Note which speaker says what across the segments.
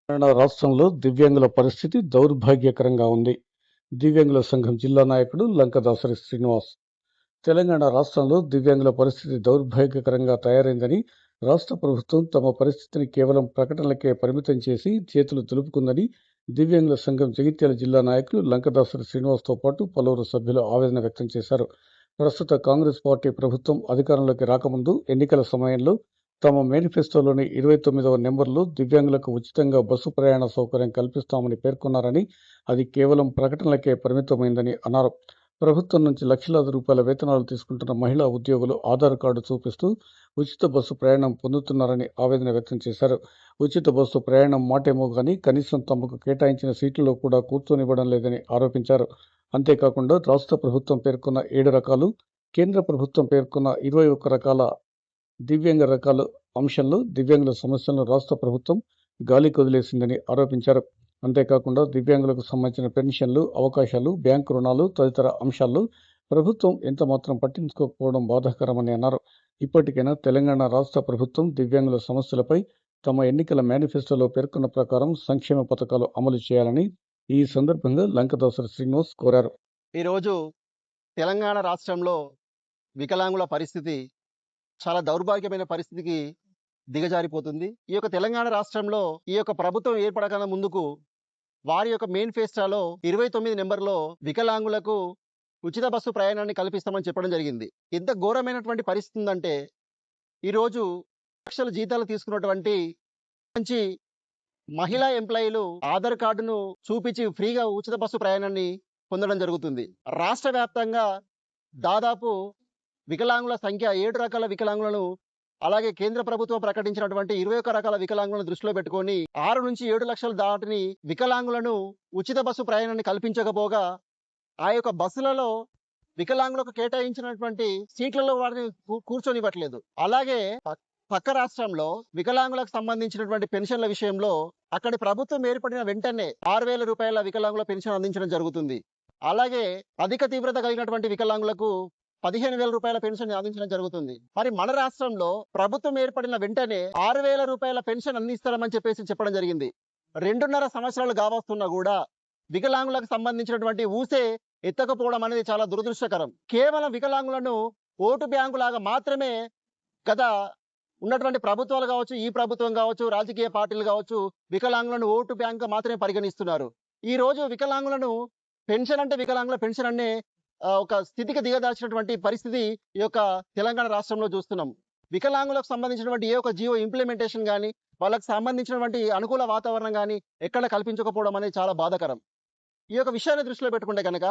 Speaker 1: తెలంగాణ రాష్ట్రంలో దివ్యాంగుల పరిస్థితి దౌర్భాగ్యకరంగా ఉంది. దివ్యాంగుల సంఘం జిల్లా నాయకుడు లంకదాసరి శ్రీనివాస్. తెలంగాణ రాష్ట్రంలో దివ్యాంగుల పరిస్థితి దౌర్భాగ్యకరంగా తయారైందని, రాష్ట్ర ప్రభుత్వం తమ పరిస్థితిని కేవలం ప్రకటనలకే పరిమితం చేసి చేతులు దులుపుకుందని దివ్యాంగుల సంఘం జగిత్యాల జిల్లా నాయకులు లంకదాసరి శ్రీనివాస్తో పాటు పలువురు సభ్యులు ఆవేదన వ్యక్తం చేశారు. ప్రస్తుత కాంగ్రెస్ పార్టీ ప్రభుత్వం అధికారంలోకి రాకముందు ఎన్నికల సమయంలో తమ మేనిఫెస్టోలోని 29వ నెంబర్లో దివ్యాంగులకు ఉచితంగా బస్సు ప్రయాణ సౌకర్యం కల్పిస్తామని పేర్కొన్నారని, అది కేవలం ప్రకటనలకే పరిమితమైందని అన్నారు. ప్రభుత్వం నుంచి లక్షలాది రూపాయల వేతనాలు తీసుకుంటున్న మహిళా ఉద్యోగులు ఆధార్ కార్డు చూపిస్తూ ఉచిత బస్సు ప్రయాణం పొందుతున్నారని ఆవేదన వ్యక్తం చేశారు. ఉచిత బస్సు ప్రయాణం మాటేమో కానీ కనీసం తమకు కేటాయించిన సీట్లలో కూడా కూర్చొనివ్వడం లేదని ఆరోపించారు. అంతేకాకుండా రాష్ట్ర ప్రభుత్వం పేర్కొన్న 7 రకాలు, కేంద్ర ప్రభుత్వం పేర్కొన్న 21 రకాల దివ్యాంగ రకాల అంశంలో దివ్యాంగుల సమస్యలను రాష్ట్ర ప్రభుత్వం గాలికి వదిలేసిందని ఆరోపించారు. అంతేకాకుండా దివ్యాంగులకు సంబంధించిన పెన్షన్లు, అవకాశాలు, బ్యాంకు రుణాలు తదితర అంశాల్లో ప్రభుత్వం ఎంతమాత్రం పట్టించుకోకపోవడం బాధాకరమని అన్నారు. ఇప్పటికైనా తెలంగాణ రాష్ట్ర ప్రభుత్వం దివ్యాంగుల సమస్యలపై తమ ఎన్నికల మేనిఫెస్టోలో పేర్కొన్న ప్రకారం సంక్షేమ పథకాలు అమలు చేయాలని ఈ సందర్భంగా లంకదాసరి శ్రీనివాస్ కోరారు.
Speaker 2: ఈరోజు తెలంగాణ రాష్ట్రంలో వికలాంగుల పరిస్థితి చాలా దౌర్భాగ్యమైన పరిస్థితికి దిగజారిపోతుంది. ఈ యొక్క తెలంగాణ రాష్ట్రంలో ఈ యొక్క ప్రభుత్వం ఏర్పడకన్నా ముందుకు వారి యొక్క మేనిఫెస్టోలో 29 నెంబర్లో వికలాంగులకు ఉచిత బస్సు ప్రయాణాన్ని కల్పిస్తామని చెప్పడం జరిగింది. ఎంత ఘోరమైనటువంటి పరిస్థితి ఉందంటే, ఈరోజు లక్షల జీతాలు తీసుకున్నటువంటి మంచి మహిళా ఎంప్లాయీలు ఆధార్ కార్డును చూపించి ఫ్రీగా ఉచిత బస్సు ప్రయాణాన్ని పొందడం జరుగుతుంది. రాష్ట్ర వ్యాప్తంగా దాదాపు వికలాంగుల సంఖ్య 7 రకాల వికలాంగులను, అలాగే కేంద్ర ప్రభుత్వం ప్రకటించినటువంటి 21 రకాల వికలాంగులను దృష్టిలో పెట్టుకొని 6 నుంచి 7 లక్షలు దాటిని వికలాంగులను ఉచిత బస్సు ప్రయాణాన్ని కల్పించకపోగా, ఆ యొక్క బస్సులలో వికలాంగులకు కేటాయించినటువంటి సీట్లలో వారిని కూర్చొనివ్వట్లేదు. అలాగే పక్క రాష్ట్రంలో వికలాంగులకు సంబంధించినటువంటి పెన్షన్ల విషయంలో అక్కడి ప్రభుత్వం ఏర్పడిన వెంటనే 6,000 రూపాయల వికలాంగుల పెన్షన్ అందించడం జరుగుతుంది. అలాగే అధిక తీవ్రత కలిగినటువంటి వికలాంగులకు 15,000 రూపాయల పెన్షన్ అందించడం జరుగుతుంది. మరి మన రాష్ట్రంలో ప్రభుత్వం ఏర్పడిన వెంటనే 6,000 రూపాయల పెన్షన్ అందిస్తామని చెప్పడం జరిగింది. 2.5 సంవత్సరాలు కావస్తున్నా కూడా వికలాంగులకు సంబంధించినటువంటి ఊసే ఎత్తకపోవడం అనేది చాలా దురదృష్టకరం. కేవలం వికలాంగులను ఓటు బ్యాంకు లాగా మాత్రమే గత ఉన్నటువంటి ప్రభుత్వాలు కావచ్చు, ఈ ప్రభుత్వం కావచ్చు, రాజకీయ పార్టీలు కావచ్చు, వికలాంగులను ఓటు బ్యాంకు మాత్రమే పరిగణిస్తున్నారు. ఈ రోజు వికలాంగులను పెన్షన్ అంటే వికలాంగుల పెన్షన్ అనే ఒక స్థితికి దిగదార్చినటువంటి పరిస్థితి ఈ యొక్క తెలంగాణ రాష్ట్రంలో చూస్తున్నాం. వికలాంగులకు సంబంధించినటువంటి ఏ ఒక్క జియో ఇంప్లిమెంటేషన్ కానీ, వాళ్ళకి సంబంధించినటువంటి అనుకూల వాతావరణం కానీ ఎక్కడ కల్పించకపోవడం అనేది చాలా బాధాకరం. ఈ యొక్క విషయాన్ని దృష్టిలో పెట్టుకుంటే కనుక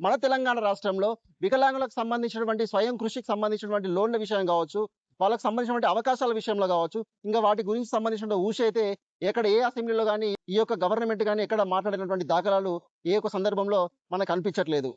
Speaker 2: మన తెలంగాణ రాష్ట్రంలో వికలాంగులకు సంబంధించినటువంటి స్వయం కృషికి సంబంధించినటువంటి లోన్ల విషయం కావచ్చు, వాళ్ళకి సంబంధించినటువంటి అవకాశాల విషయంలో కావచ్చు, ఇంకా వాటి గురించి సంబంధించిన ఊష అయితే ఎక్కడ ఏ అసెంబ్లీలో కానీ ఈ యొక్క గవర్నమెంట్ కానీ ఎక్కడ మాట్లాడినటువంటి దాఖలాలు ఏ ఒక్క సందర్భంలో మనకు కనిపించట్లేదు.